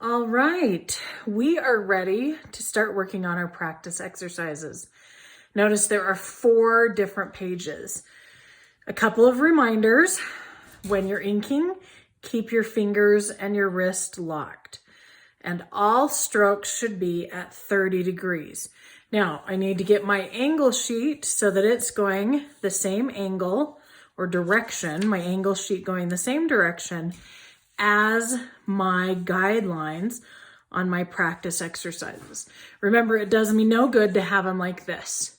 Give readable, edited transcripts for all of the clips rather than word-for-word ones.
All right, we are ready to start working on our practice exercises. Notice there are 4 different pages. A couple of reminders. When you're inking, keep your fingers and your wrist locked. And all strokes should be at 30 degrees. Now, I need to get my angle sheet so that it's going the same angle or direction, my angle sheet going the same direction as my guidelines on my practice exercises. Remember, it does me no good to have them like this.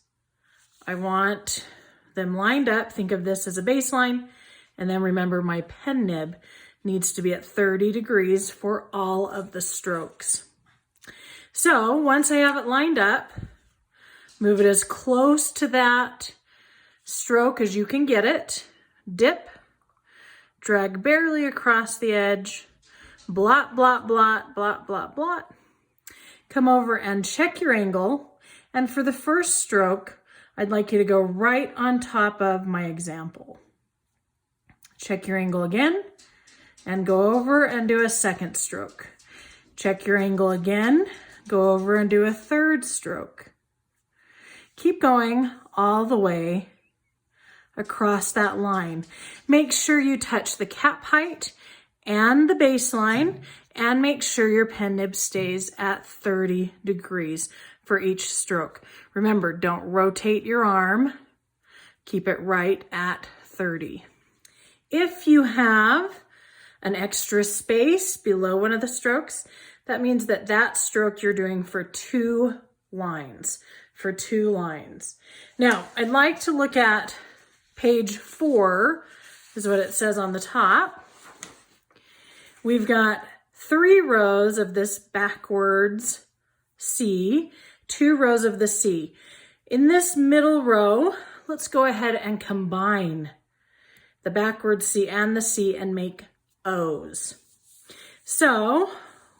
I want them lined up. Think of this as a baseline. And then remember, my pen nib needs to be at 30 degrees for all of the strokes. So once I have it lined up, move it as close to that stroke as you can get it. Dip, drag barely across the edge, blot, blot, blot, blot, blot, blot. Come over and check your angle. And for the first stroke, I'd like you to go right on top of my example. Check your angle again and go over and do a second stroke. Check your angle again, go over and do a third stroke. Keep going all the way across that line. Make sure you touch the cap height and the baseline, and make sure your pen nib stays at 30 degrees for each stroke. Remember, don't rotate your arm. Keep it right at 30. If you have an extra space below one of the strokes, that means that that stroke you're doing for 2 lines, Now, I'd like to look at page 4, is what it says on the top. We've got 3 rows of this backwards C, 2 rows of the C. In this middle row, let's go ahead and combine the backwards C and the C and make O's. So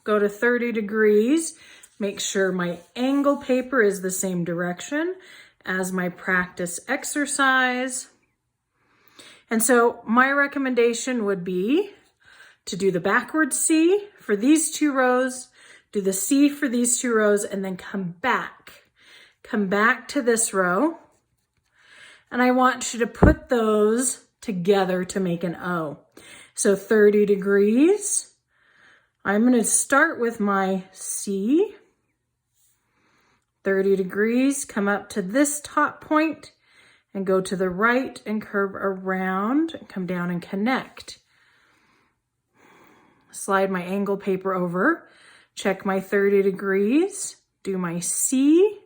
go to 30 degrees, make sure my angle paper is the same direction as my practice exercise. And so my recommendation would be to do the backwards C for these 2 rows, do the C for these 2 rows, and then come back to this row. And I want you to put those together to make an O. So 30 degrees, I'm going to start with my C, 30 degrees, come up to this top point and go to the right and curve around and come down and connect. Slide my angle paper over, check my 30 degrees, do my C,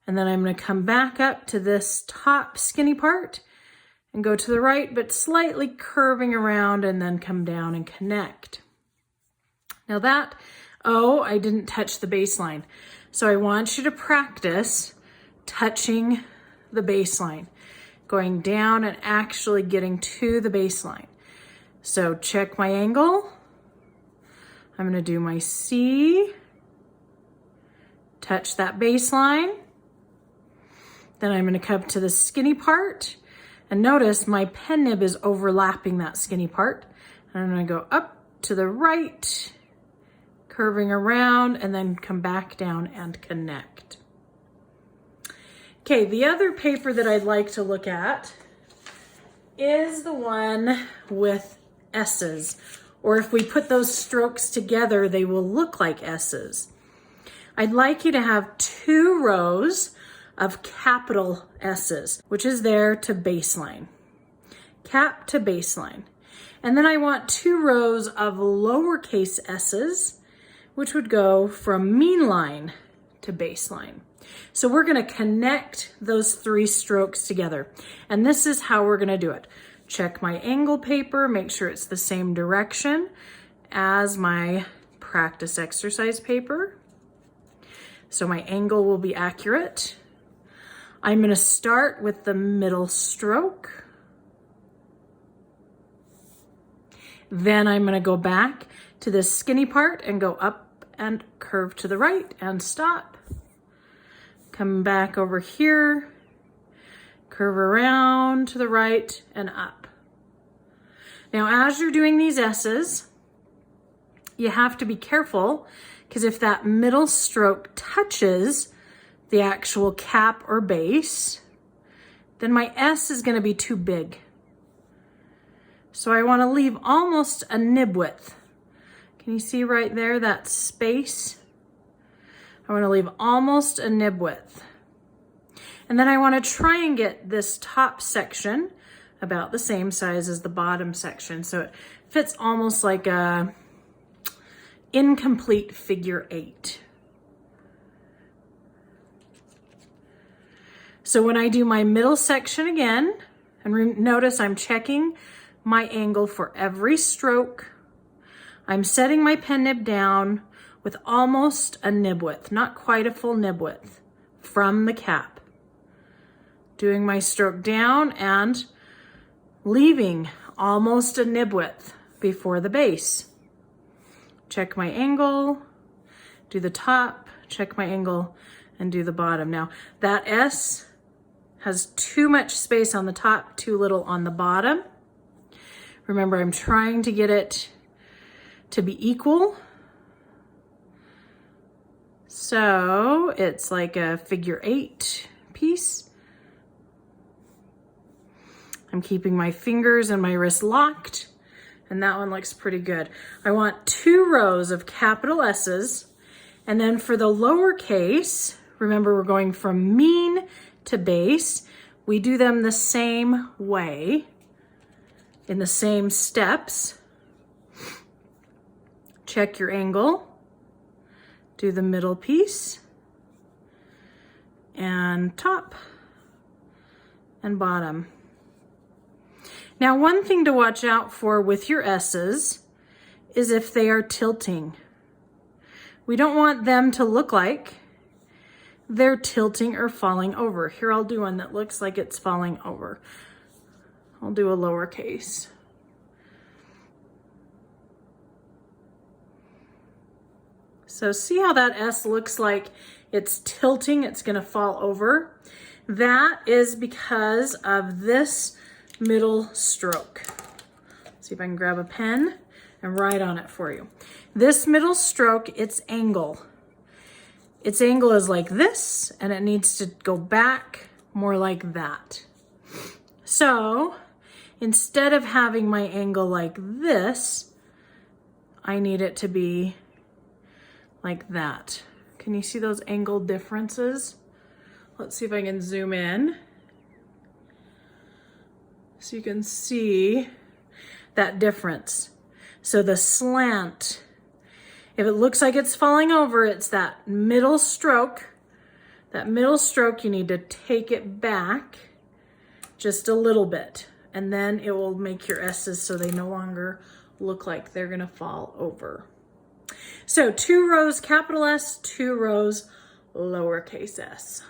and then I'm going to come back up to this top skinny part and go to the right, but slightly curving around, and then come down and connect. Now that O, I didn't touch the baseline. So I want you to practice touching the baseline, going down and actually getting to the baseline. So check my angle. I'm going to do my C, touch that baseline. Then I'm going to come to the skinny part, and notice my pen nib is overlapping that skinny part. And I'm going to go up to the right, curving around, and then come back down and connect. Okay, the other paper that I'd like to look at is the one with S's, or if we put those strokes together, they will look like S's. I'd like you to have 2 rows of capital S's, which is there to baseline, cap to baseline. And then I want 2 rows of lowercase s's, which would go from mean line to baseline. So we're going to connect those 3 strokes together. And this is how we're going to do it. Check my angle paper, make sure it's the same direction as my practice exercise paper. So my angle will be accurate. I'm going to start with the middle stroke. Then I'm going to go back to this skinny part and go up and curve to the right and stop. Come back over here, curve around to the right and up. Now, as you're doing these S's, you have to be careful, because if that middle stroke touches the actual cap or base, then my S is going to be too big. So I want to leave almost a nib width. Can you see right there, that space? I want to leave almost a nib width. And then I want to try and get this top section about the same size as the bottom section, so it fits almost like a incomplete figure 8. So when I do my middle section again, and notice I'm checking my angle for every stroke, I'm setting my pen nib down with almost a nib width, not quite a full nib width, from the cap. Doing my stroke down and leaving almost a nib width before the base. Check my angle, do the top, check my angle, and do the bottom. Now, that S has too much space on the top, too little on the bottom. Remember, I'm trying to get it to be equal. So it's like a figure 8 piece. I'm keeping my fingers and my wrist locked, and that one looks pretty good. I want 2 rows of capital S's, and then for the lowercase, remember we're going from mean to base. We do them the same way, in the same steps. Check your angle, do the middle piece, and top and bottom. Now, one thing to watch out for with your S's is if they are tilting. We don't want them to look like they're tilting or falling over. Here, I'll do one that looks like it's falling over. I'll do a lowercase. So see how that S looks like it's tilting, it's gonna fall over? That is because of this middle stroke. See if I can grab a pen and write on it for you. This middle stroke, its angle is like this, and it needs to go back more like that. So instead of having my angle like this, I need it to be like that. Can you see those angle differences? Let's see if I can zoom in so you can see that difference. So the slant, if it looks like it's falling over, it's that middle stroke. That middle stroke, you need to take it back just a little bit, and then it will make your S's so they no longer look like they're gonna fall over. So 2 rows capital S, 2 rows lowercase s.